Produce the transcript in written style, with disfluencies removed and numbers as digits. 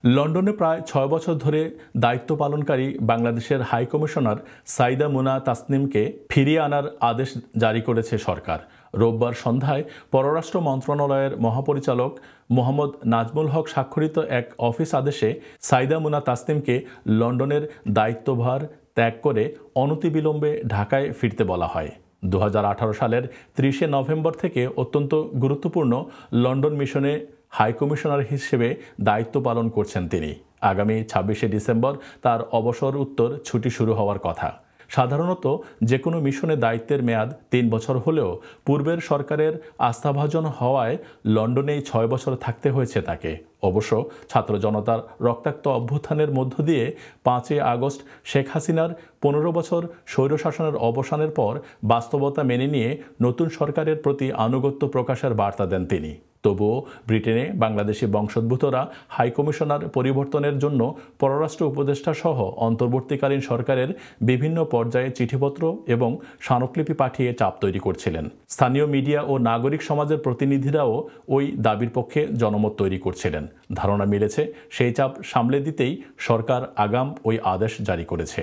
লন্ডনে প্রায় ৬ বছর ধরে দায়িত্ব পালনকারী বাংলাদেশের হাইকমিশনার সাইদা মুনা তাসনিমকে ফিরিয়ে আনার আদেশ জারি করেছে সরকার। রোববার সন্ধ্যায় পররাষ্ট্র মন্ত্রণালয়ের মহাপরিচালক মোহাম্মদ নাজমুল হক স্বাক্ষরিত এক অফিস আদেশে সাইদা মুনা তাসনিমকে লন্ডনের দায়িত্বভার ত্যাগ করে অনতিবিলম্বে ঢাকায় ফিরতে বলা হয়। ২০১৮ সালের ৩০ নভেম্বর থেকে অত্যন্ত গুরুত্বপূর্ণ লন্ডন মিশনে হাইকমিশনার হিসেবে দায়িত্ব পালন করছেন তিনি। আগামী ২৬শে ডিসেম্বর তার অবসর উত্তর ছুটি শুরু হওয়ার কথা। সাধারণত যে কোনো মিশনে দায়িত্বের মেয়াদ ৩ বছর হলেও পূর্বের সরকারের আস্থাভাজন হওয়ায় লন্ডনেই ৬ বছর থাকতে হয়েছে তাকে। অবশ্য ছাত্র জনতার রক্তাক্ত অভ্যুত্থানের মধ্য দিয়ে ৫ই আগস্ট শেখ হাসিনার ১৫ বছর স্বৈরশাসনের অবসানের পর বাস্তবতা মেনে নিয়ে নতুন সরকারের প্রতি আনুগত্য প্রকাশের বার্তা দেন তিনি। তবুও ব্রিটেনে বাংলাদেশি বংশোদ্ভূতরা হাইকমিশনার পরিবর্তনের জন্য পররাষ্ট্র উপদেষ্টা সহ অন্তর্বর্তীকালীন সরকারের বিভিন্ন পর্যায়ে চিঠিপত্র এবং স্মারকলিপি পাঠিয়ে চাপ তৈরি করছিলেন। স্থানীয় মিডিয়া ও নাগরিক সমাজের প্রতিনিধিরাও ওই দাবির পক্ষে জনমত তৈরি করছিলেন। ধারণা মিলেছে সেই চাপ সামলে দিতেই সরকার আগাম ওই আদেশ জারি করেছে।